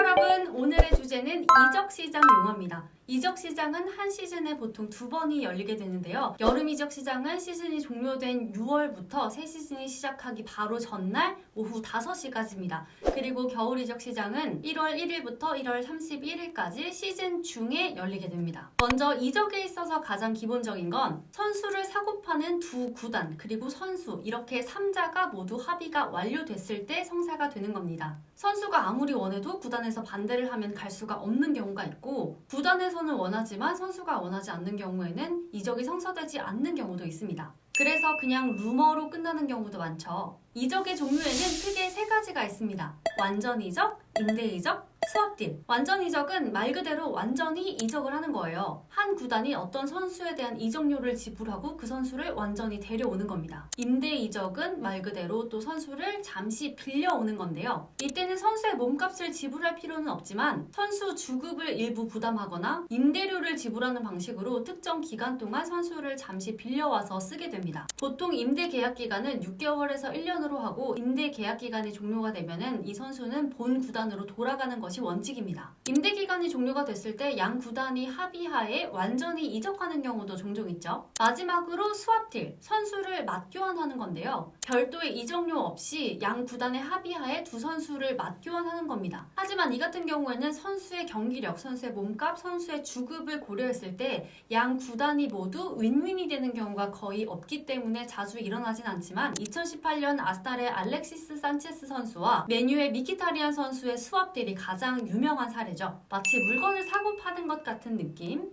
여러분, 오늘의 주제는 이적시장 용어입니다. 이적시장은 한 시즌에 보통 2번이 열리게 되는데요. 여름 이적시장은 시즌이 종료된 6월부터 새 시즌이 시작하기 바로 전날 오후 5시까지입니다. 그리고 겨울 이적시장은 1월 1일부터 1월 31일까지 시즌 중에 열리게 됩니다. 먼저 이적에 있어서 가장 기본적인 건 선수를 사고 파는 두 구단 그리고 선수 이렇게 3자가 모두 합의가 완료됐을 때 성사가 되는 겁니다. 선수가 아무리 원해도 구단에서 반대를 하면 갈 수가 없는 경우가 있고 구단에서는 원하지만 선수가 원하지 않는 경우에는 이적이 성사되지 않는 경우도 있습니다. 그래서 그냥 루머로 끝나는 경우도 많죠. 이적의 종류에는 크게 3가지가 있습니다. 완전 이적, 임대 이적, 스왑딜. 완전 이적은 말 그대로 완전히 이적을 하는 거예요. 한 구단이 어떤 선수에 대한 이적료를 지불하고 그 선수를 완전히 데려오는 겁니다. 임대 이적은 말 그대로 또 선수를 잠시 빌려오는 건데요. 이때는 선수의 몸값을 지불할 필요는 없지만 선수 주급을 일부 부담하거나 임대료를 지불하는 방식으로 특정 기간 동안 선수를 잠시 빌려와서 쓰게 됩니다. 보통 임대 계약 기간은 6개월에서 1년으로 하고 임대 계약 기간이 종료가 되면은 이 선수는 본 구단으로 돌아가는 것이 원칙입니다. 임대 기간이 종료가 됐을 때 양 구단이 합의하에 완전히 이적하는 경우도 종종 있죠. 마지막으로 스왑딜, 선수를 맞교환하는 건데요. 별도의 이적료 없이 양 구단의 합의하에 두 선수를 맞교환하는 겁니다. 하지만 이 같은 경우에는 선수의 경기력, 선수의 몸값, 선수의 주급을 고려했을 때 양 구단이 모두 윈윈이 되는 경우가 거의 없기 때문에 자주 일어나진 않지만 2018년 아스날의 알렉시스 산체스 선수와 맨유의 미키타리안 선수의 스왑딜이 가장 유명한 사례죠. 마치 물건을 사고 파는 것 같은 느낌?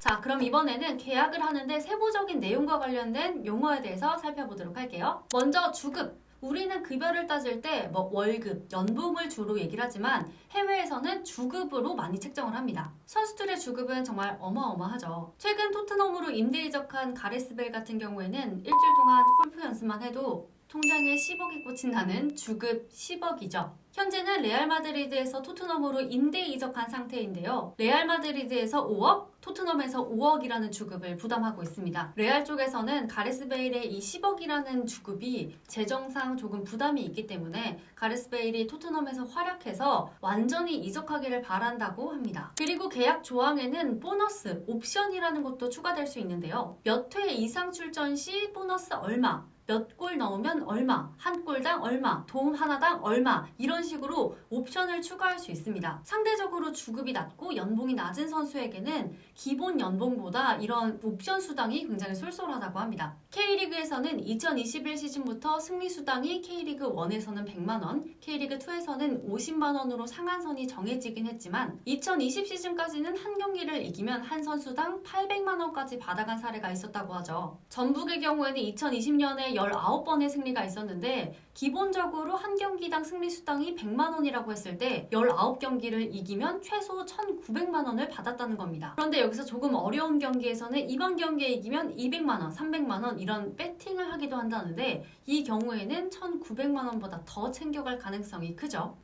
자, 그럼 이번에는 계약을 하는데 세부적인 내용과 관련된 용어에 대해서 살펴보도록 할게요. 먼저 주급. 우리는 급여를 따질 때 월급, 연봉을 주로 얘기를 하지만 해외에서는 주급으로 많이 책정을 합니다. 선수들의 주급은 정말 어마어마하죠. 최근 토트넘으로 임대 이적한 가레스 벨 같은 경우에는 일주일 동안 골프 연습만 해도 통장에 10억이 꽂힌다는 주급 10억이죠. 현재는 레알 마드리드에서 토트넘으로 임대 이적한 상태인데요. 레알 마드리드에서 5억, 토트넘에서 5억이라는 주급을 부담하고 있습니다. 레알 쪽에서는 가레스 베일의 이 10억이라는 주급이 재정상 조금 부담이 있기 때문에 가레스 베일이 토트넘에서 활약해서 완전히 이적하기를 바란다고 합니다. 그리고 계약 조항에는 보너스, 옵션이라는 것도 추가될 수 있는데요. 몇 회 이상 출전 시 보너스 얼마, 몇 골 넣으면 얼마, 한 골당 얼마, 도움 하나당 얼마 이런 식으로 옵션을 추가할 수 있습니다. 상대적으로 주급이 낮고 연봉이 낮은 선수에게는 기본 연봉보다 이런 옵션 수당이 굉장히 쏠쏠하다고 합니다. K리그에서는 2021 시즌부터 승리 수당이 K리그 1에서는 100만 원, K리그 2에서는 50만 원으로 상한선이 정해지긴 했지만 2020 시즌까지는 한 경기를 이기면 한 선수당 800만 원까지 받아간 사례가 있었다고 하죠. 전북의 경우에는 2020년에 19번의 승리가 있었는데 기본적으로 한 경기당 승리 수당이 100만 원이라고 했을 때 19경기를 이기면 최소 1,900만 원을 받았다는 겁니다. 그런데 여기서 조금 어려운 경기에서는 이번 경기에 이기면 200만 원, 300만 원 이런 배팅을 하기도 한다는데 이 경우에는 1,900만 원보다 더 챙겨갈 가능성이 크죠.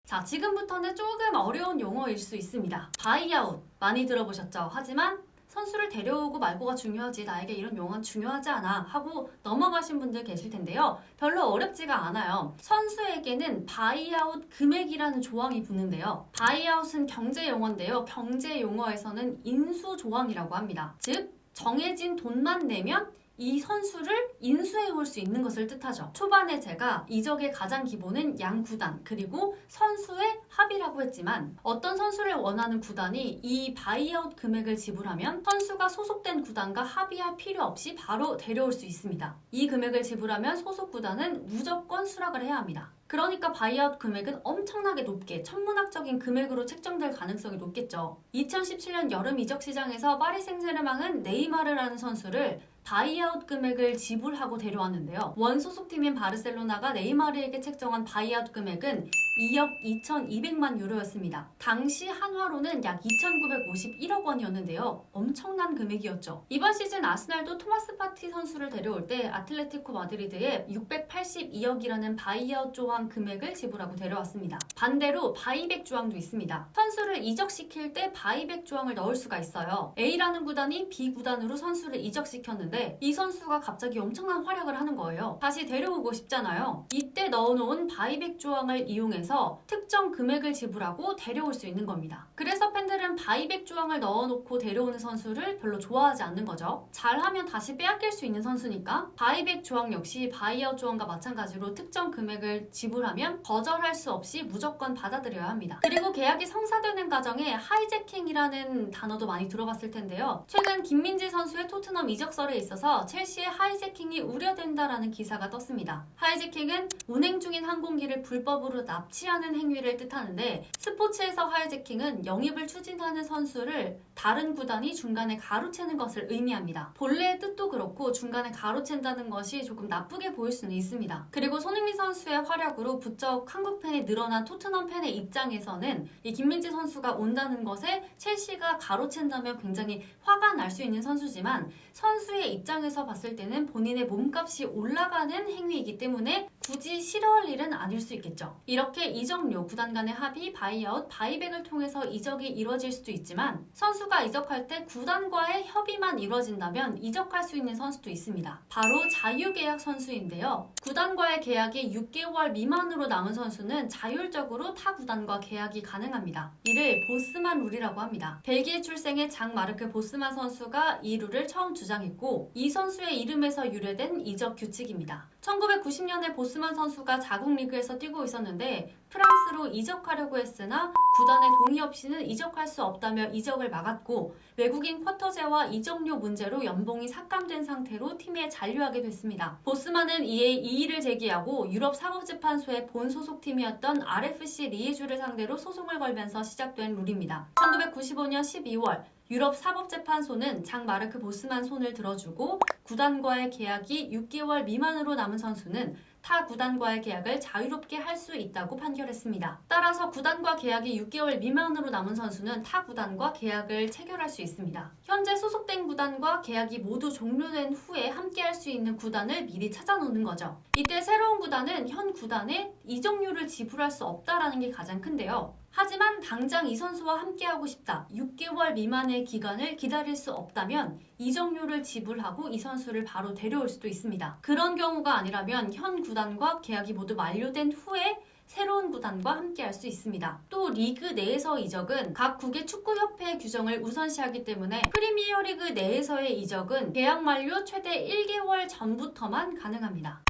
자, 지금부터는 조금 어려운 용어일 수 있습니다. 바이아웃 많이 들어보셨죠? 하지만 선수를 데려오고 말고가 중요하지 나에게 이런 용어는 중요하지 않아 하고 넘어가신 분들 계실 텐데요. 별로 어렵지가 않아요. 선수에게는 바이아웃 금액이라는 조항이 붙는데요. 바이아웃은 경제 용어인데요. 경제 용어에서는 인수 조항이라고 합니다. 즉 정해진 돈만 내면 이 선수를 인수해 올 수 있는 것을 뜻하죠. 초반에 제가 이적의 가장 기본은 양 구단 그리고 선수의 합의라고 했지만 어떤 선수를 원하는 구단이 이 바이아웃 금액을 지불하면 선수가 소속된 구단과 합의할 필요 없이 바로 데려올 수 있습니다. 이 금액을 지불하면 소속 구단은 무조건 수락을 해야 합니다. 그러니까 바이아웃 금액은 엄청나게 높게 천문학적인 금액으로 책정될 가능성이 높겠죠. 2017년 여름 이적 시장에서 파리 생제르맹은 네이마르라는 선수를 바이아웃 금액을 지불하고 데려왔는데요. 원 소속팀인 바르셀로나가 네이마르에게 책정한 바이아웃 금액은 2억 2,200만 유로였습니다. 당시 한화로는 약 2,951억 원이었는데요. 엄청난 금액이었죠. 이번 시즌 아스날도 토마스 파티 선수를 데려올 때 아틀레티코 마드리드에 682억이라는 바이아웃 조항 금액을 지불하고 데려왔습니다. 반대로 바이백 조항도 있습니다. 선수를 이적시킬 때 바이백 조항을 넣을 수가 있어요. A라는 구단이 B 구단으로 선수를 이적시켰는데 있었는데 이 선수가 갑자기 엄청난 활약을 하는 거예요. 다시 데려오고 싶잖아요. 이때 넣어놓은 바이백 조항을 이용해서 특정 금액을 지불하고 데려올 수 있는 겁니다. 그래서 팬들은 바이백 조항을 넣어놓고 데려오는 선수를 별로 좋아하지 않는 거죠. 잘하면 다시 빼앗길 수 있는 선수니까 바이백 조항 역시 바이아웃 조항과 마찬가지로 특정 금액을 지불하면 거절할 수 없이 무조건 받아들여야 합니다. 그리고 계약이 성사되는 과정에 하이제킹이라는 단어도 많이 들어봤을 텐데요. 최근 김민재 선수의 토트넘 이적설에 있어서 첼시의 하이제킹이 우려된다라는 기사가 떴습니다. 하이제킹은 운행 중인 항공기를 불법으로 납치하는 행위를 뜻하는데 스포츠에서 하이제킹은 영입을 추진하는 선수를 다른 구단이 중간에 가로채는 것을 의미합니다. 본래의 뜻도 그렇고 중간에 가로챈다는 것이 조금 나쁘게 보일 수는 있습니다. 그리고 손흥민 선수의 활약으로 부쩍 한국 팬이 늘어난 토트넘 팬의 입장에서는 이 김민재 선수가 온다는 것에 첼시가 가로챈다면 굉장히 화가 날 수 있는 선수지만 선수의 입장에서 봤을 때는 본인의 몸값이 올라가는 행위이기 때문에 굳이 싫어할 일은 아닐 수 있겠죠. 이렇게 이적료, 구단 간의 합의, 바이아웃, 바이백을 통해서 이적이 이루어질 수도 있지만 선수가 이적할 때 구단과의 협의만 이루어진다면 이적할 수 있는 선수도 있습니다. 바로 자유계약 선수인데요. 구단과의 계약이 6개월 미만으로 남은 선수는 자율적으로 타 구단과 계약이 가능합니다. 이를 보스만 룰이라고 합니다. 벨기에 출생의 장 마르크 보스만 선수가 이 룰을 처음 주장했고 이 선수의 이름에서 유래된 이적 규칙입니다. 1990년에 보스만 선수가 자국 리그에서 뛰고 있었는데 프랑스로 이적하려고 했으나 구단의 동의 없이는 이적할 수 없다며 이적을 막았고 외국인 쿼터제와 이적료 문제로 연봉이 삭감된 상태로 팀에 잔류하게 됐습니다. 보스만은 이에 이의를 제기하고 유럽 사법재판소의 본 소속팀이었던 RFC 리에주를 상대로 소송을 걸면서 시작된 룰입니다. 1995년 12월 유럽 사법재판소는 장 마르크 보스만 손을 들어주고 구단과의 계약이 6개월 미만으로 남은 선수는 타 구단과의 계약을 자유롭게 할 수 있다고 판결했습니다. 따라서 구단과 계약이 6개월 미만으로 남은 선수는 타 구단과 계약을 체결할 수 있습니다. 현재 소속된 구단과 계약이 모두 종료된 후에 함께할 수 있는 구단을 미리 찾아놓는 거죠. 이때 새로운 구단은 현 구단에 이적료를 지불할 수 없다라는 게 가장 큰데요. 하지만 당장 이 선수와 함께하고 싶다. 6개월 미만의 기간을 기다릴 수 없다면 이적료를 지불하고 이 선수를 바로 데려올 수도 있습니다. 그런 경우가 아니라면 현 구단과 계약이 모두 만료된 후에 새로운 구단과 함께할 수 있습니다. 또 리그 내에서 이적은 각 국의 축구협회의 규정을 우선시하기 때문에 프리미어리그 내에서의 이적은 계약 만료 최대 1개월 전부터만 가능합니다.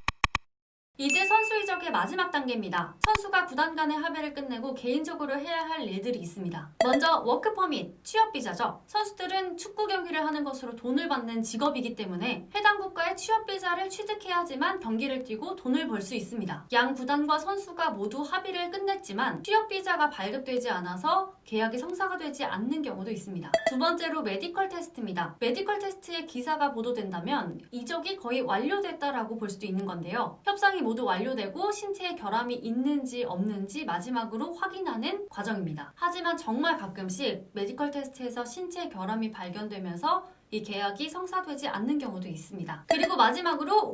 이제 선수 이적의 마지막 단계입니다. 선수가 구단 간의 합의를 끝내고 개인적으로 해야 할 일들이 있습니다. 먼저 워크 퍼밋, 취업 비자죠. 선수들은 축구 경기를 하는 것으로 돈을 받는 직업이기 때문에 해당 국가의 취업 비자를 취득해야지만 경기를 뛰고 돈을 벌 수 있습니다. 양 구단과 선수가 모두 합의를 끝냈지만 취업 비자가 발급되지 않아서 계약이 성사가 되지 않는 경우도 있습니다. 두 번째로 메디컬 테스트입니다. 메디컬 테스트의 기사가 보도된다면 이적이 거의 완료됐다라고 볼 수도 있는 건데요. 협상이 모두 완료되고 신체에 결함이 있는지 없는지 마지막으로 확인하는 과정입니다. 하지만 정말 가끔씩 메디컬 테스트에서 신체 결함이 발견되면서 이 계약이 성사되지 않는 경우도 있습니다. 그리고 마지막으로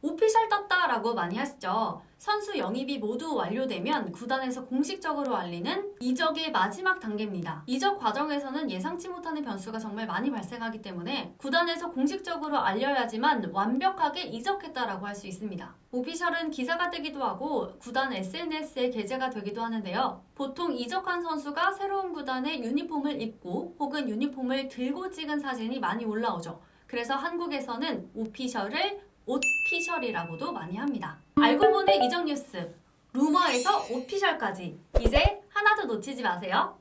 오피셜 떴다라고 많이 하시죠. 선수 영입이 모두 완료되면 구단에서 공식적으로 알리는 이적의 마지막 단계입니다. 이적 과정에서는 예상치 못하는 변수가 정말 많이 발생하기 때문에 구단에서 공식적으로 알려야지만 완벽하게 이적했다라고 할 수 있습니다. 오피셜은 기사가 뜨기도 하고 구단 SNS에 게재가 되기도 하는데요. 보통 이적한 선수가 새로운 구단의 유니폼을 입고 혹은 유니폼을 들고 찍은 사진이 많이 올라오죠. 그래서 한국에서는 오피셜을 옷피셜이라고도 많이 합니다. 알고 보는 이적 뉴스, 루머에서 오피셜까지 이제 하나도 놓치지 마세요.